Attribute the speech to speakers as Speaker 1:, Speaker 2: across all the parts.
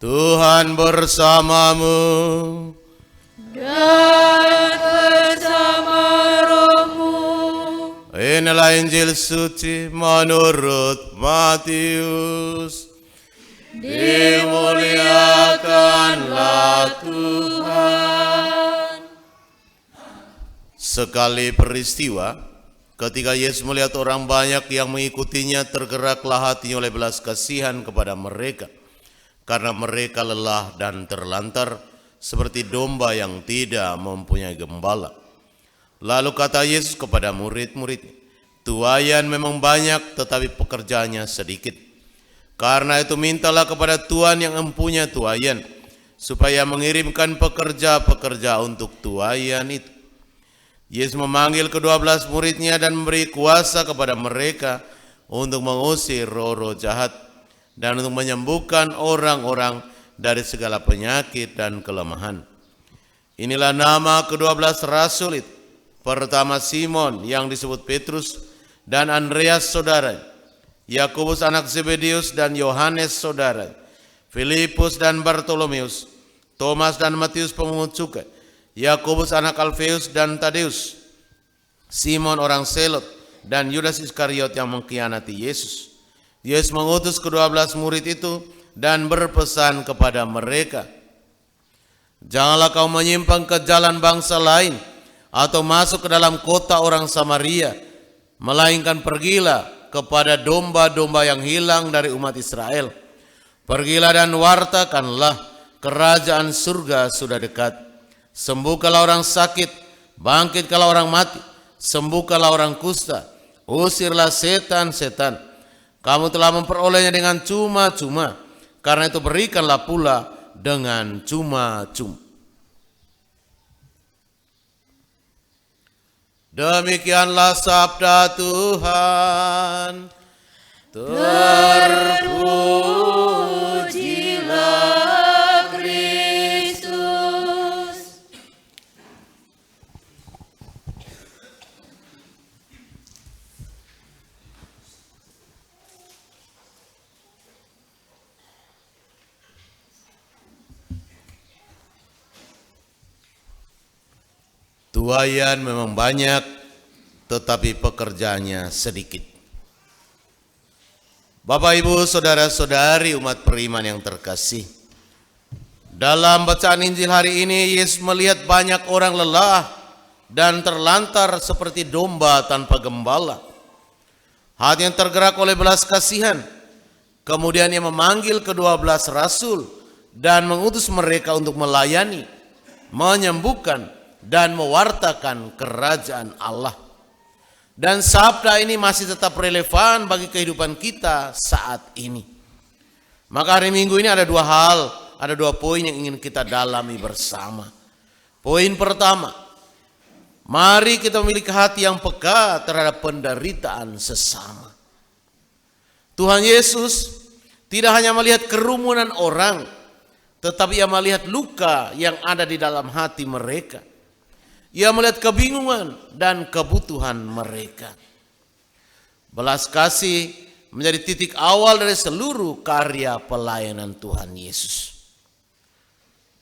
Speaker 1: Tuhan bersamamu
Speaker 2: dan bersama rohmu.
Speaker 1: Inilah Injil suci menurut Matius. Dimuliakanlah Tuhan. Sekali peristiwa, ketika Yesus melihat orang banyak yang mengikutinya, tergeraklah hatinya oleh belas kasihan kepada mereka, karena mereka lelah dan terlantar, seperti domba yang tidak mempunyai gembala. Lalu kata Yesus kepada murid-muridnya, tuaian memang banyak, tetapi pekerjaannya sedikit. Karena itu mintalah kepada Tuhan yang mempunyai tuaian, supaya mengirimkan pekerja-pekerja untuk tuaian itu. Yesus memanggil ke-12 muridnya dan memberi kuasa kepada mereka untuk mengusir roh-roh jahat dan untuk menyembuhkan orang-orang dari segala penyakit dan kelemahan. Inilah nama ke-12 rasul itu. Pertama Simon yang disebut Petrus dan Andreas saudara, Yakobus anak Zebedius dan Yohanes saudara, Filipus dan Bartolomeus, Thomas dan Matius pemungut cukai, Yakobus anak Alfeus dan Tadeus, Simon orang Selot, dan Yudas Iskariot yang mengkhianati Yesus. Yesus mengutus ke-12 murid itu dan berpesan kepada mereka, janganlah kau menyimpang ke jalan bangsa lain atau masuk ke dalam kota orang Samaria, melainkan pergilah kepada domba-domba yang hilang dari umat Israel. Pergilah dan wartakanlah, kerajaan surga sudah dekat. Sembuhkanlah orang sakit, bangkitkanlah orang mati, sembuhkanlah orang kusta, usirlah setan-setan. Kamu telah memperolehnya dengan cuma-cuma, karena itu berikanlah pula dengan cuma-cuma. Demikianlah sabda Tuhan.
Speaker 2: Terpujilah Kristus.
Speaker 1: Tuaian memang banyak, tetapi pekerjaannya sedikit. Bapak, Ibu, saudara-saudari umat beriman yang terkasih, dalam bacaan Injil hari ini Yesus melihat banyak orang lelah dan terlantar seperti domba tanpa gembala. Hati yang tergerak oleh belas kasihan. Kemudian Ia memanggil ke-12 rasul dan mengutus mereka untuk melayani, menyembuhkan, dan mewartakan kerajaan Allah. Dan sabda ini masih tetap relevan bagi kehidupan kita saat ini. Maka hari Minggu ini ada dua poin yang ingin kita dalami bersama. Poin pertama, mari kita memiliki hati yang peka terhadap penderitaan sesama. Tuhan Yesus tidak hanya melihat kerumunan orang, tetapi Ia melihat luka yang ada di dalam hati mereka. Ia melihat kebingungan dan kebutuhan mereka. Belas kasih menjadi titik awal dari seluruh karya pelayanan Tuhan Yesus.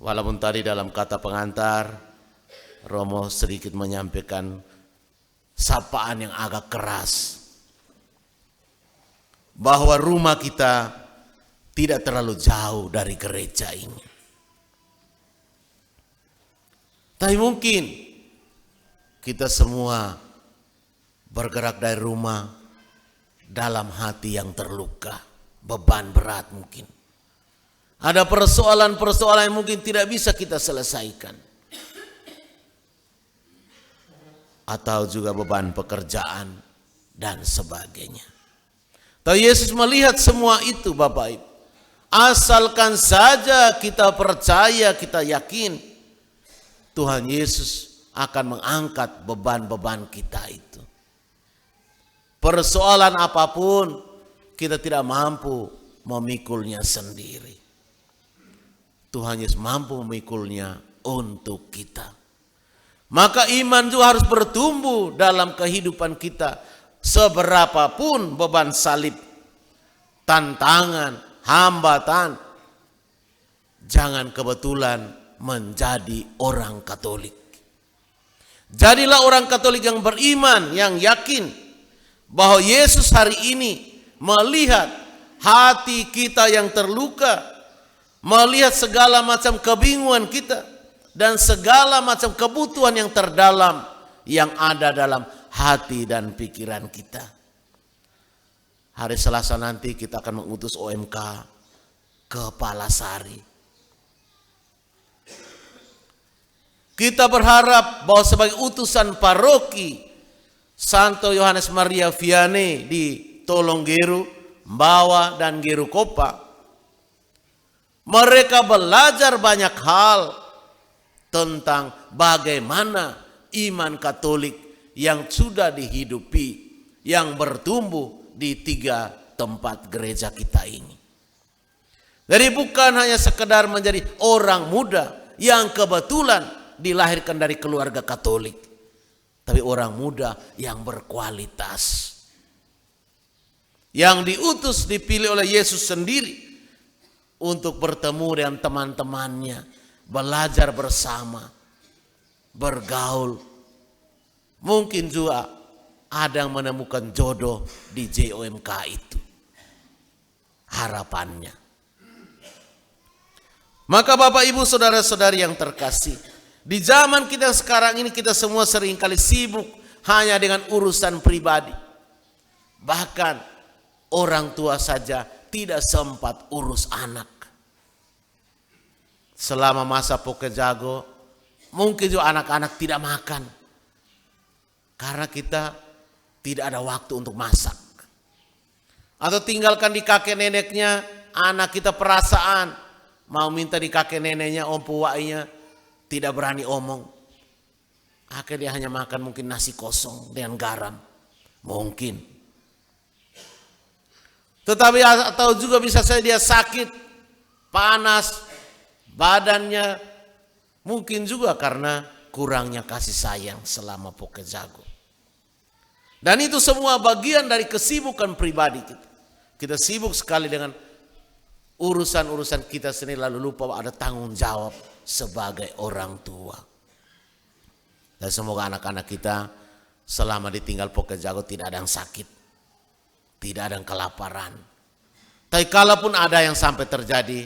Speaker 1: Walaupun tadi dalam kata pengantar, Romo sedikit menyampaikan sapaan yang agak keras, bahwa rumah kita tidak terlalu jauh dari gereja ini. Tapi mungkin kita semua bergerak dari rumah dalam hati yang terluka, beban berat mungkin. Ada persoalan-persoalan yang mungkin tidak bisa kita selesaikan. Atau juga beban pekerjaan dan sebagainya. Tapi Yesus melihat semua itu, Bapak Ibu. Asalkan saja kita percaya, kita yakin, Tuhan Yesus akan mengangkat beban-beban kita itu. Persoalan apapun kita tidak mampu memikulnya sendiri. Tuhan Yesus mampu memikulnya untuk kita. Maka iman juga harus bertumbuh dalam kehidupan kita. Seberapapun beban salib, tantangan, hambatan, jangan kebetulan menjadi orang Katolik. Jadilah orang Katolik yang beriman, yang yakin bahwa Yesus hari ini melihat hati kita yang terluka, melihat segala macam kebingungan kita dan segala macam kebutuhan yang terdalam yang ada dalam hati dan pikiran kita. Hari Selasa nanti kita akan mengutus OMK ke Palasari. Kita berharap bahwa sebagai utusan paroki Santo Yohanes Maria Vianney di Tolonggeru, Mbawa dan Geru Kopa, mereka belajar banyak hal tentang bagaimana iman Katolik yang sudah dihidupi, yang bertumbuh di 3 tempat gereja kita ini. Jadi bukan hanya sekedar menjadi orang muda yang kebetulan dilahirkan dari keluarga Katolik, tapi orang muda yang berkualitas, yang diutus, dipilih oleh Yesus sendiri untuk bertemu dengan teman-temannya, belajar bersama, bergaul. Mungkin juga ada yang menemukan jodoh di JOMK itu. Harapannya. Maka Bapak Ibu Saudara-saudari yang terkasih, di zaman kita sekarang ini kita semua seringkali sibuk hanya dengan urusan pribadi. Bahkan orang tua saja tidak sempat urus anak. Selama masa Pokejago, mungkin juga anak-anak tidak makan. Karena kita tidak ada waktu untuk masak. Atau tinggalkan di kakek neneknya, anak kita perasaan. Mau minta di kakek neneknya, ompu wainya, tidak berani omong. Akhirnya dia hanya makan mungkin nasi kosong dengan garam. Mungkin. Tetapi atau juga bisa saja dia sakit, panas, badannya. Mungkin juga karena kurangnya kasih sayang selama Pokejago. Dan itu semua bagian dari kesibukan pribadi kita. Kita sibuk sekali dengan urusan-urusan kita sendiri, lalu lupa ada tanggung jawab sebagai orang tua. Dan semoga anak-anak kita selama ditinggal Pokejago tidak ada yang sakit, tidak ada yang kelaparan. Tapi kalaupun ada yang sampai terjadi,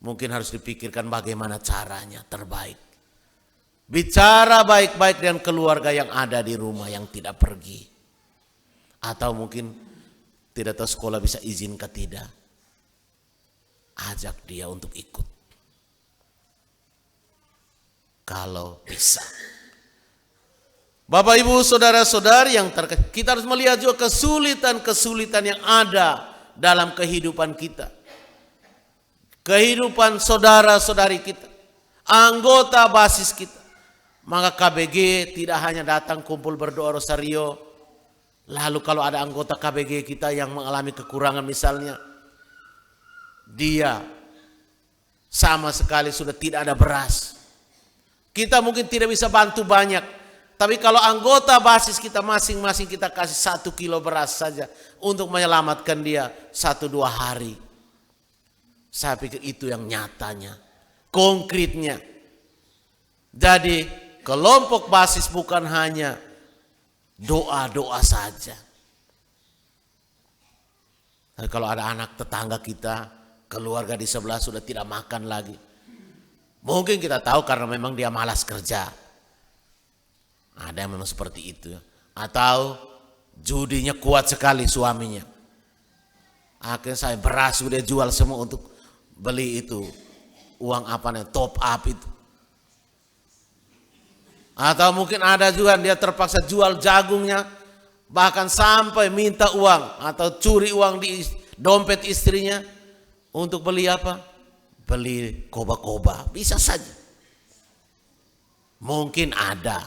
Speaker 1: mungkin harus dipikirkan bagaimana caranya terbaik. Bicara baik-baik dengan keluarga yang ada di rumah yang tidak pergi. Atau mungkin tidak tahu sekolah bisa izin ke tidak. Ajak dia untuk ikut. Kalau bisa. Bapak Ibu Saudara-saudari yang terkasih, kita harus melihat juga kesulitan-kesulitan yang ada dalam kehidupan kita. Kehidupan saudara-saudari kita, anggota basis kita. Maka KBG tidak hanya datang kumpul berdoa rosario. Lalu kalau ada anggota KBG kita yang mengalami kekurangan misalnya, dia sama sekali sudah tidak ada beras. Kita mungkin tidak bisa bantu banyak. Tapi kalau anggota basis kita masing-masing kita kasih 1 kilo beras saja untuk menyelamatkan dia 1-2 hari. Saya pikir itu yang nyatanya, konkretnya. Jadi kelompok basis bukan hanya doa-doa saja. Tapi kalau ada anak tetangga kita, keluarga di sebelah sudah tidak makan lagi. Mungkin kita tahu karena memang dia malas kerja. Ada yang memang seperti itu. Atau judinya kuat sekali suaminya. Akhirnya saya beras sudah jual semua untuk beli itu. Uang apa nih, top up itu. Atau mungkin ada juga dia terpaksa jual jagungnya, bahkan sampai minta uang atau curi uang di dompet istrinya untuk beli apa? Beli koba-koba, bisa saja. Mungkin ada,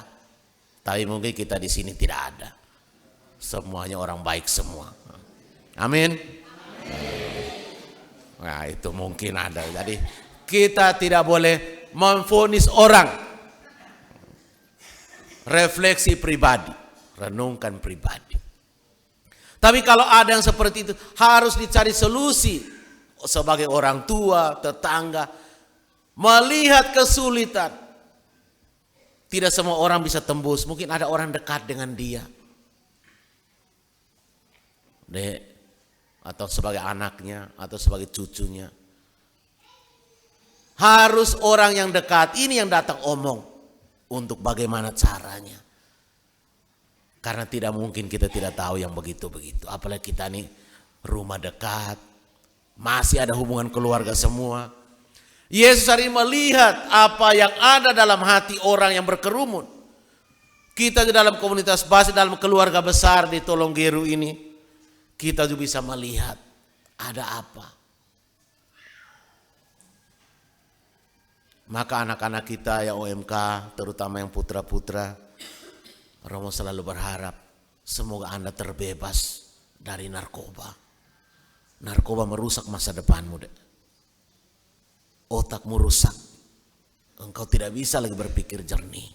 Speaker 1: tapi mungkin kita di sini tidak ada. Semuanya orang baik semua. Amin. Nah itu mungkin ada. Jadi kita tidak boleh memvonis orang. Refleksi pribadi, renungkan pribadi. Tapi kalau ada yang seperti itu harus dicari solusi sebagai orang tua, tetangga, melihat kesulitan. Tidak semua orang bisa tembus, mungkin ada orang dekat dengan dia. Dek, atau sebagai anaknya, atau sebagai cucunya. Harus orang yang dekat, ini yang datang omong. Untuk bagaimana caranya. Karena tidak mungkin kita tidak tahu yang begitu-begitu. Apalagi kita nih rumah dekat, masih ada hubungan keluarga semua. Yesus hari ini melihat apa yang ada dalam hati orang yang berkerumun. Kita di dalam komunitas base, dalam keluarga besar di Tolonggeru ini, kita juga bisa melihat ada apa. Maka anak-anak kita yang OMK, terutama yang putra-putra, Romo selalu berharap semoga Anda terbebas dari narkoba. Narkoba merusak masa depanmu, dek. Otakmu rusak. Engkau tidak bisa lagi berpikir jernih.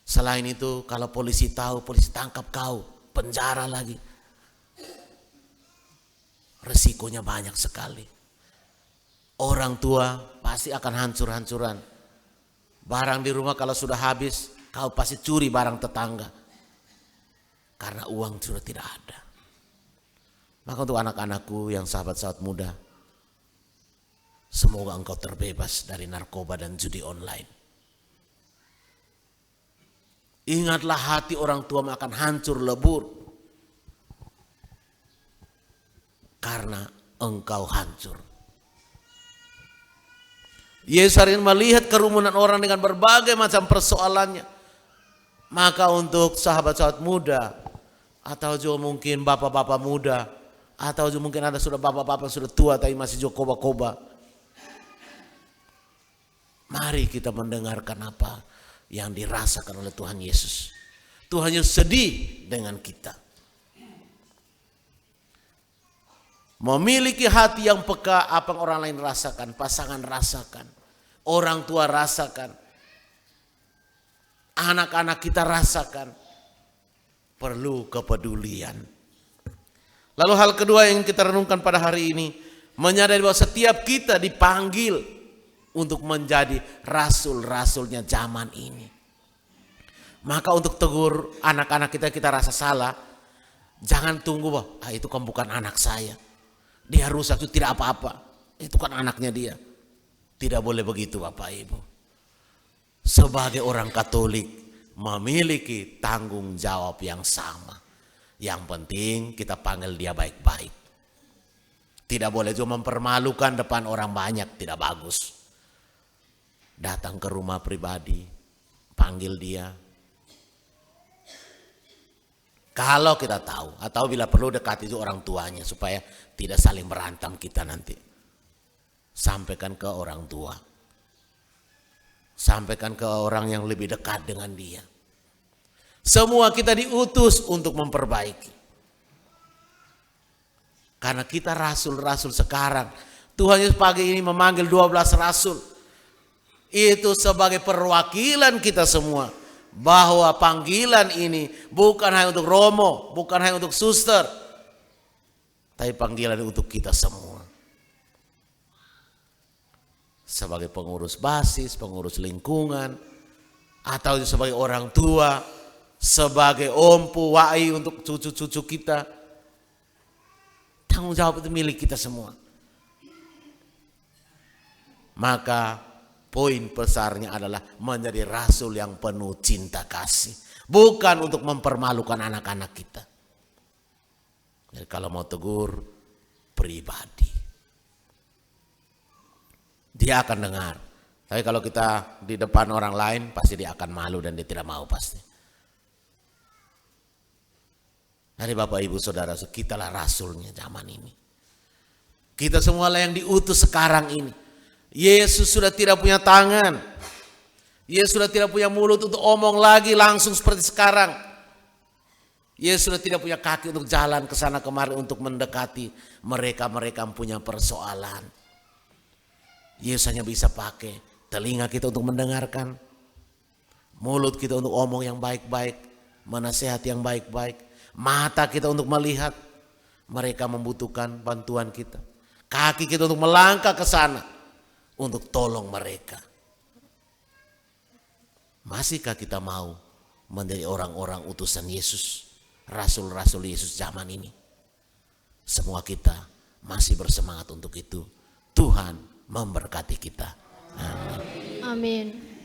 Speaker 1: Selain itu, kalau polisi tahu, polisi tangkap kau, penjara lagi. Resikonya banyak sekali. Orang tua pasti akan hancur-hancuran. Barang di rumah kalau sudah habis, kau pasti curi barang tetangga. Karena uang sudah tidak ada. Maka untuk anak-anakku yang sahabat-sahabat muda, semoga engkau terbebas dari narkoba dan judi online. Ingatlah hati orang tua akan hancur lebur. Karena engkau hancur. Yesus hari ini melihat kerumunan orang dengan berbagai macam persoalannya. Maka untuk sahabat-sahabat muda, atau juga mungkin bapak-bapak muda, atau juga mungkin ada sudah bapak-bapak sudah tua tapi masih juga koba-koba. Mari kita mendengarkan apa yang dirasakan oleh Tuhan Yesus. Tuhan Yesus sedih dengan kita. Memiliki hati yang peka apa yang orang lain rasakan, pasangan rasakan, orang tua rasakan, anak-anak kita rasakan, perlu kepedulian. Lalu hal kedua yang kita renungkan pada hari ini, menyadari bahwa setiap kita dipanggil untuk menjadi rasul-rasulnya zaman ini. Maka untuk tegur anak-anak kita rasa salah, jangan tunggu bahwa itu kan bukan anak saya. Dia rusak itu tidak apa-apa. Itu kan anaknya dia. Tidak boleh begitu Bapak Ibu. Sebagai orang Katolik memiliki tanggung jawab yang sama. Yang penting kita panggil dia baik-baik. Tidak boleh juga mempermalukan depan orang banyak, tidak bagus. Datang ke rumah pribadi, panggil dia. Kalau kita tahu, atau bila perlu dekati itu orang tuanya supaya tidak saling berantem kita nanti. Sampaikan ke orang tua. Sampaikan ke orang yang lebih dekat dengan dia. Semua kita diutus untuk memperbaiki. Karena kita rasul-rasul sekarang. Tuhan Yesus pagi ini memanggil 12 rasul. Itu sebagai perwakilan kita semua. Bahwa panggilan ini bukan hanya untuk Romo, bukan hanya untuk suster, tapi panggilan untuk kita semua. Sebagai pengurus basis, pengurus lingkungan, atau sebagai orang tua, sebagai ompu, wai untuk cucu-cucu kita. Tanggung jawab itu milik kita semua. Maka poin besarnya adalah menjadi rasul yang penuh cinta kasih. Bukan untuk mempermalukan anak-anak kita. Jadi kalau mau tegur, pribadi. Dia akan dengar. Tapi kalau kita di depan orang lain, pasti dia akan malu dan dia tidak mau pasti. Jadi Bapak Ibu Saudara, kitalah rasulnya zaman ini. Kita semualah yang diutus sekarang ini. Yesus sudah tidak punya tangan. Yesus sudah tidak punya mulut untuk omong lagi langsung seperti sekarang. Yesus sudah tidak punya kaki untuk jalan ke sana kemari untuk mendekati mereka-mereka yang punya persoalan. Yesus hanya bisa pakai telinga kita untuk mendengarkan, mulut kita untuk omong yang baik-baik, menasihati yang baik-baik, mata kita untuk melihat mereka membutuhkan bantuan kita, kaki kita untuk melangkah ke sana. untuk tolong mereka. Masihkah kita mau menjadi orang-orang utusan Yesus, rasul-rasul Yesus zaman ini? Semua kita masih bersemangat untuk itu. Tuhan memberkati kita. Amin.
Speaker 3: Amin.